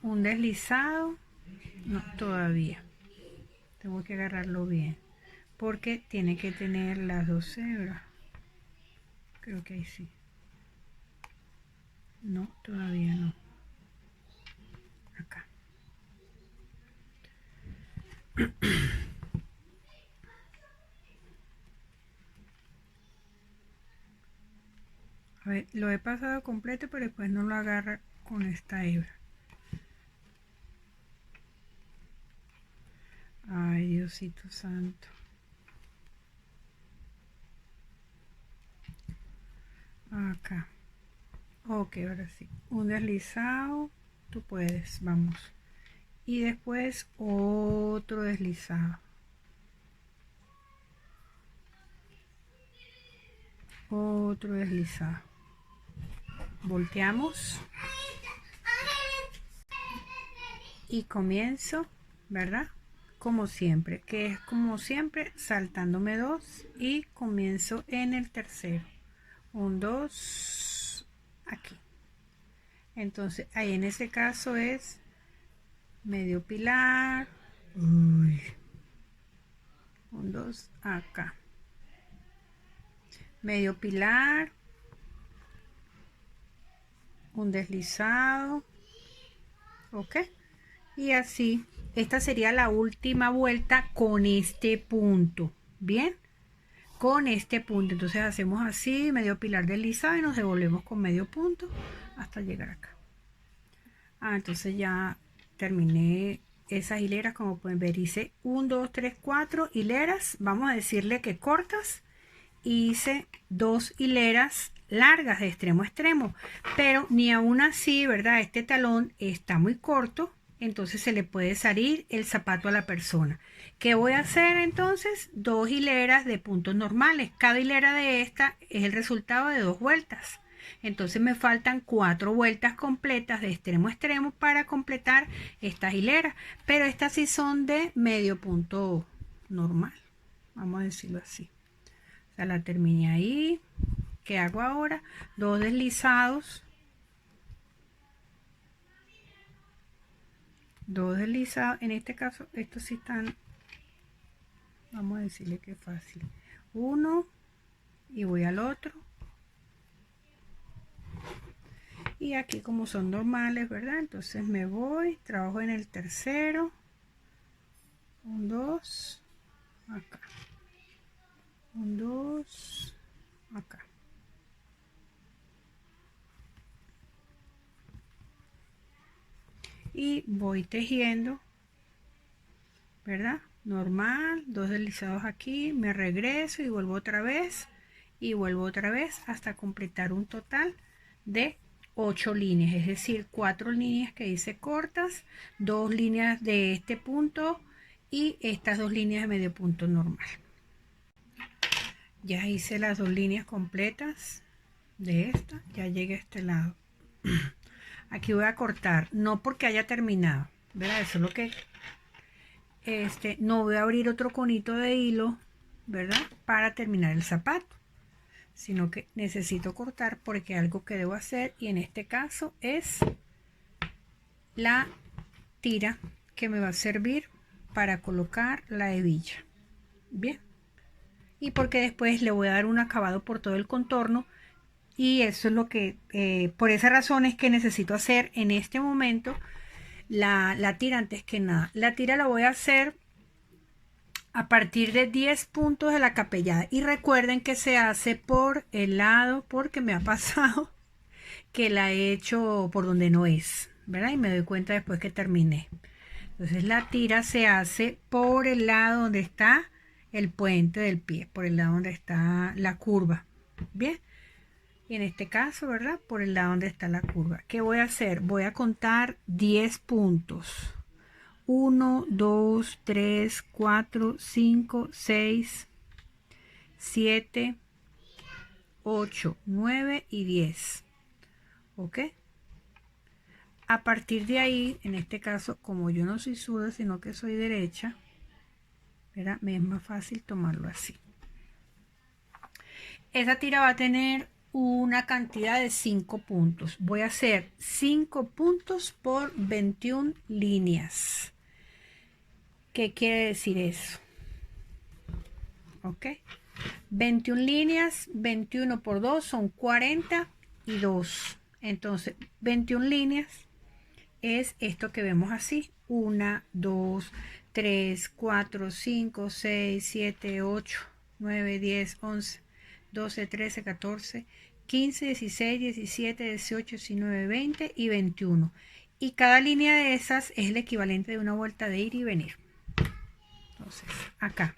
A: Un deslizado. No, todavía. Tengo que agarrarlo bien. Porque tiene que tener las 2 hebras. Creo que ahí sí. No, todavía no. Acá. A ver, lo he pasado completo, pero después no lo agarra con esta hebra. Ay, Diosito santo. acá. Ok, ahora sí, un deslizado, tú puedes, vamos. Y después otro deslizado. Otro deslizado. Volteamos. Y comienzo, ¿verdad? Como siempre, que es como siempre, saltándome 2 y comienzo en el tercero. 1, 2, aquí. Entonces, ahí en ese caso es medio pilar. 1, 2, acá. Medio pilar. Un deslizado. Ok. Y así, esta sería la última vuelta con este punto. Bien. Con este punto, entonces hacemos así, medio pilar deslizado y nos devolvemos con medio punto hasta llegar acá. Entonces ya terminé esas hileras. Como pueden ver, hice 1, 2, 3, 4 hileras, vamos a decirle que cortas, y hice 2 hileras largas de extremo a extremo, pero ni aún así, ¿verdad? Este talón está muy corto, entonces se le puede salir el zapato a la persona. ¿Qué voy a hacer entonces? 2 hileras de puntos normales. Cada hilera de esta es el resultado de 2 vueltas. Entonces me faltan 4 vueltas completas de extremo a extremo para completar estas hileras, pero estas sí son de medio punto normal, vamos a decirlo así. O sea, la terminé ahí. ¿Qué hago ahora? 2 deslizados. 2 deslizados. En este caso, estos sí están, vamos a decirle que fácil. Uno y voy al otro. Y aquí como son normales, ¿verdad? Entonces me voy, trabajo en el tercero. 1, 2, acá. 1, 2, acá. Y voy tejiendo, ¿verdad? Normal, 2 deslizados aquí, me regreso y vuelvo otra vez y vuelvo otra vez hasta completar un total de 8 líneas, es decir, 4 líneas que hice cortas, 2 líneas de este punto y estas 2 líneas de medio punto normal. Ya hice las 2 líneas completas de esta, ya llegué a este lado. Aquí voy a cortar, no porque haya terminado, ¿verdad? Eso es lo que no voy a abrir otro conito de hilo, ¿verdad? Para terminar el zapato, sino que necesito cortar porque algo que debo hacer, y en este caso es la tira que me va a servir para colocar la hebilla. Bien, y porque después le voy a dar un acabado por todo el contorno, y eso es lo que por esa razón es que necesito hacer en este momento la tira. Antes que nada, la tira la voy a hacer a partir de 10 puntos de la capellada, y recuerden que se hace por el lado, porque me ha pasado que la he hecho por donde no es, ¿verdad? Y me doy cuenta después que terminé. Entonces la tira se hace por el lado donde está el puente del pie, por el lado donde está la curva. Bien, y en este caso, ¿verdad? Por el lado donde está la curva. ¿Qué voy a hacer? Voy a contar 10 puntos. 1, 2, 3, 4, 5, 6, 7, 8, 9 y 10. ¿Ok? A partir de ahí, en este caso, como yo no soy zurda, sino que soy derecha, ¿verdad? Me es más fácil tomarlo así. Esa tira va a tener una cantidad de 5 puntos. Voy a hacer 5 puntos por 21 líneas. ¿Qué quiere decir eso? ¿Ok? 21 líneas, 21 por 2 son 42. Entonces, 21 líneas es esto que vemos así. 1, 2, 3, 4, 5, 6, 7, 8, 9, 10, 11, 12, 13, 14, 15, 16, 17, 18, 19, 20 y 21. Y cada línea de esas es el equivalente de una vuelta de ir y venir. Entonces, acá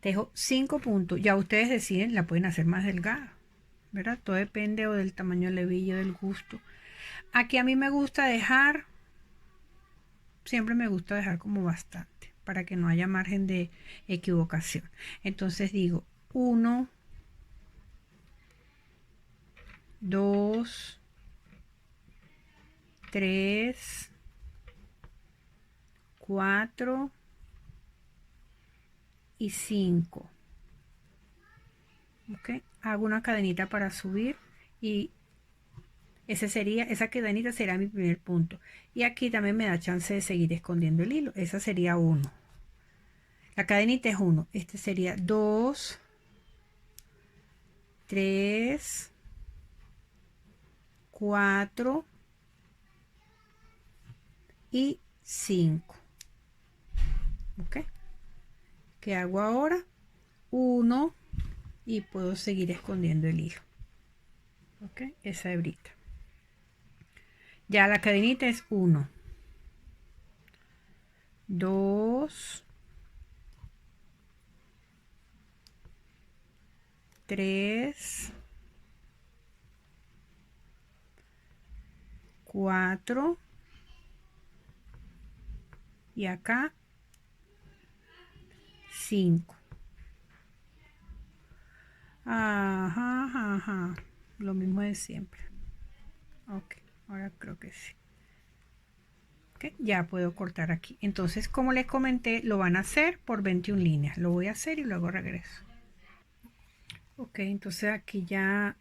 A: Tejo 5 puntos. Ya ustedes deciden, la pueden hacer más delgada, ¿verdad? Todo depende o del tamaño del hebillo, del gusto. Aquí a mí me gusta dejar, siempre me gusta dejar como bastante, para que no haya margen de equivocación. Entonces digo 1, 2, 3, 4 y 5. ¿Ok? Hago una cadenita para subir y esa cadenita será mi primer punto. Y aquí también me da chance de seguir escondiendo el hilo. Esa sería 1. La cadenita es 1. Este sería 2, 3, 4 y 5. ¿Ok? ¿Qué hago ahora? 1 y puedo seguir escondiendo el hilo. ¿Ok? Esa hebrita. Ya la cadenita es 1, 2, 3, 4 y acá 5. Ajá, ajá. Lo mismo de siempre. Ok, ahora creo que sí. Okay, ya puedo cortar aquí. Entonces, como les comenté, lo van a hacer por 21 líneas. Lo voy a hacer y luego regreso. Ok, entonces aquí ya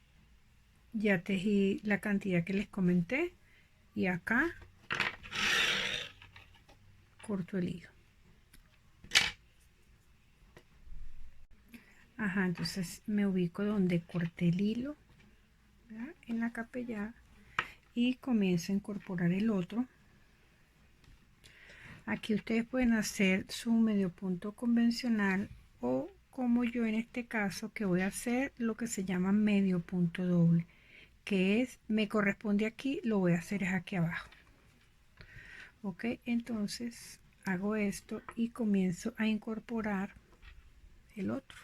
A: tejí la cantidad que les comenté. Y acá corto el hilo. Ajá, entonces me ubico donde corté el hilo, ¿verdad? En la capellada, y comienzo a incorporar el otro. Aquí ustedes pueden hacer su medio punto convencional o como yo en este caso, que voy a hacer lo que se llama medio punto doble, que es, me corresponde aquí, lo voy a hacer es aquí abajo. Ok, entonces hago esto y comienzo a incorporar el otro.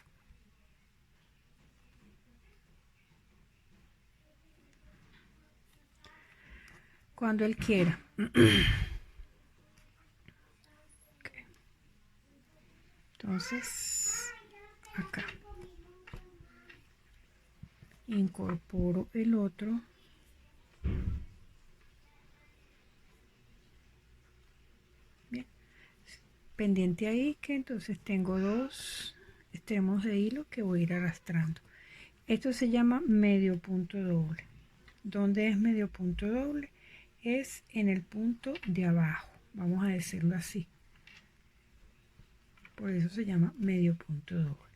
A: Cuando él quiera. Okay. Entonces acá incorporo el otro. Bien, pendiente ahí que entonces tengo 2 extremos de hilo que voy a ir arrastrando. Esto se llama medio punto doble. ¿Dónde es medio punto doble? Es en el punto de abajo, vamos a decirlo así. Por eso se llama medio punto doble.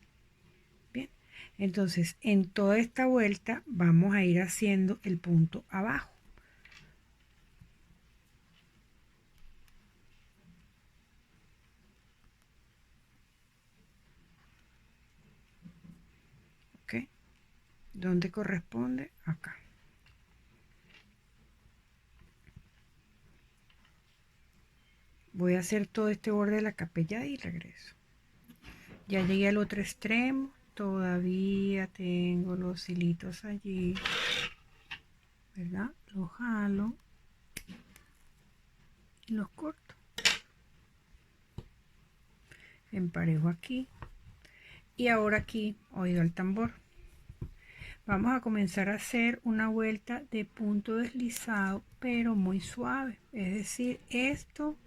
A: Bien, entonces en toda esta vuelta vamos a ir haciendo el punto abajo. ¿Ok? ¿Dónde corresponde? Acá. Voy a hacer todo este borde de la capellada y regreso. Ya llegué al otro extremo, todavía tengo los hilitos allí, ¿verdad? Los jalo y los corto. Emparejo aquí y ahora aquí, oído al tambor. Vamos a comenzar a hacer una vuelta de punto deslizado, pero muy suave, es decir, esto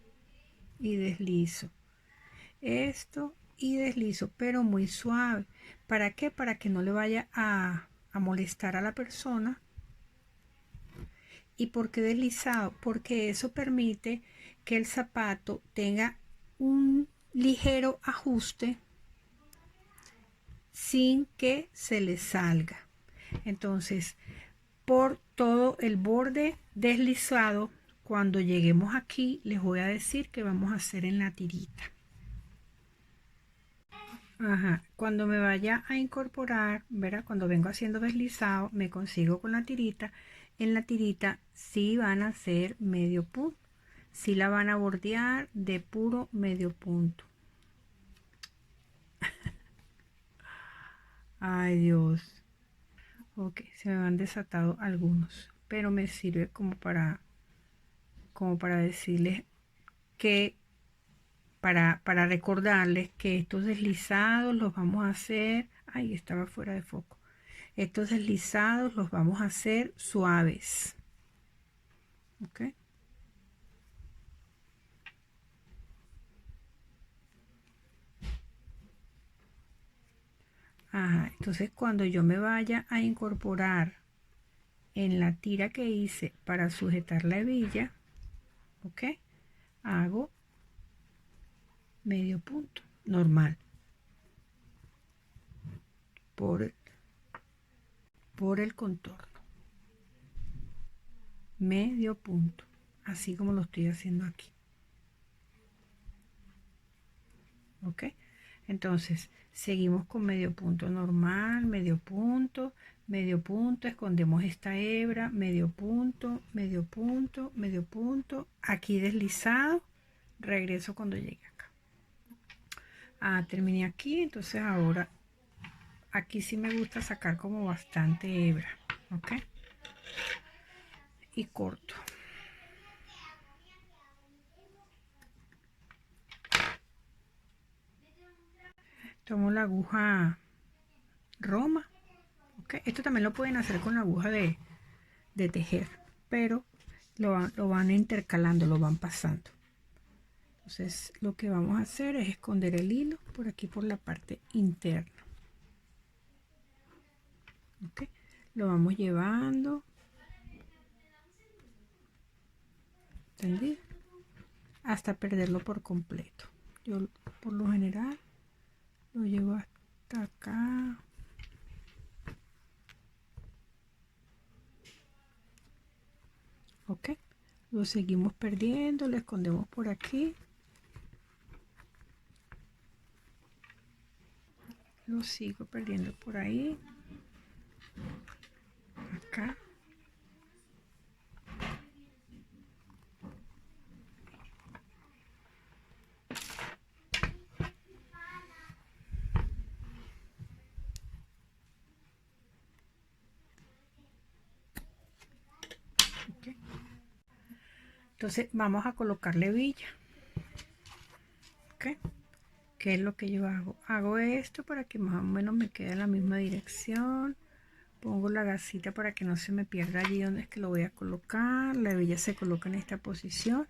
A: y deslizo, esto y deslizo, pero muy suave. ¿Para qué? Para que no le vaya a molestar a la persona. ¿Y por qué deslizado? Porque eso permite que el zapato tenga un ligero ajuste sin que se le salga. Entonces, por todo el borde deslizado, cuando lleguemos aquí, les voy a decir que vamos a hacer en la tirita. Ajá, cuando me vaya a incorporar, ¿verdad? Cuando vengo haciendo deslizado, me consigo con la tirita. En la tirita sí van a hacer medio punto, sí la van a bordear de puro medio punto. Ay, Dios. Ok, se me han desatado algunos, pero me sirve como para decirles que, para recordarles que estos deslizados los vamos a hacer. Ay, estaba fuera de foco. Estos deslizados los vamos a hacer suaves. Ok. Ajá, entonces cuando yo me vaya a incorporar en la tira que hice para sujetar la hebilla, ok, hago medio punto normal por el contorno, medio punto, así como lo estoy haciendo aquí. Ok, entonces seguimos con medio punto normal, medio punto, escondemos esta hebra, medio punto, medio punto, medio punto, aquí deslizado, regreso cuando llegue acá. Terminé aquí, entonces ahora aquí sí me gusta sacar como bastante hebra, ok, y corto. Tomo la aguja Roma, ok, esto también lo pueden hacer con la aguja de tejer, pero lo van intercalando, lo van pasando. Entonces lo que vamos a hacer es esconder el hilo por aquí, por la parte interna. ¿Okay? Lo vamos llevando, ¿entendido? Hasta perderlo por completo. Yo por lo general lo llevo hasta acá. Ok, lo seguimos perdiendo, lo escondemos por aquí, lo sigo perdiendo por ahí, acá, okay. Entonces vamos a colocarle hebilla. Okay. ¿Qué es lo que yo hago? Hago esto para que más o menos me quede en la misma dirección. Pongo la gasita para que no se me pierda allí donde es que lo voy a colocar. La hebilla se coloca en esta posición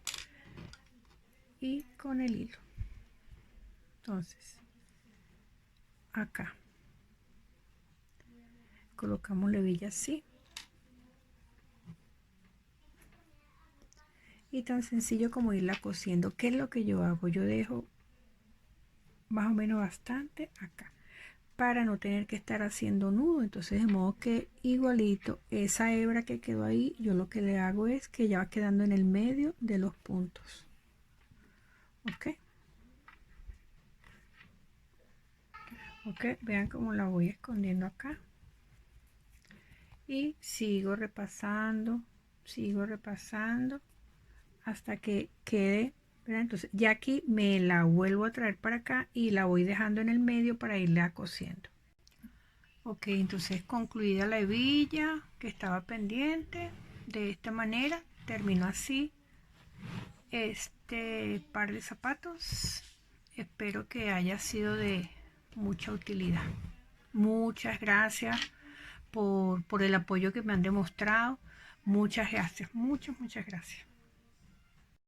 A: y con el hilo. Entonces, acá colocamos la hebilla así. Y tan sencillo como irla cosiendo. ¿Qué es lo que yo hago? Yo dejo más o menos bastante acá para no tener que estar haciendo nudo. Entonces de modo que igualito esa hebra que quedó ahí, yo lo que le hago es que ya va quedando en el medio de los puntos. Ok, ok, vean cómo la voy escondiendo acá y sigo repasando hasta que quede. Entonces ya aquí me la vuelvo a traer para acá y la voy dejando en el medio para irla cosiendo. Ok, entonces concluida la hebilla que estaba pendiente, de esta manera terminó así este par de zapatos. Espero que haya sido de mucha utilidad. Muchas gracias por el apoyo que me han demostrado. Muchas gracias, muchas gracias.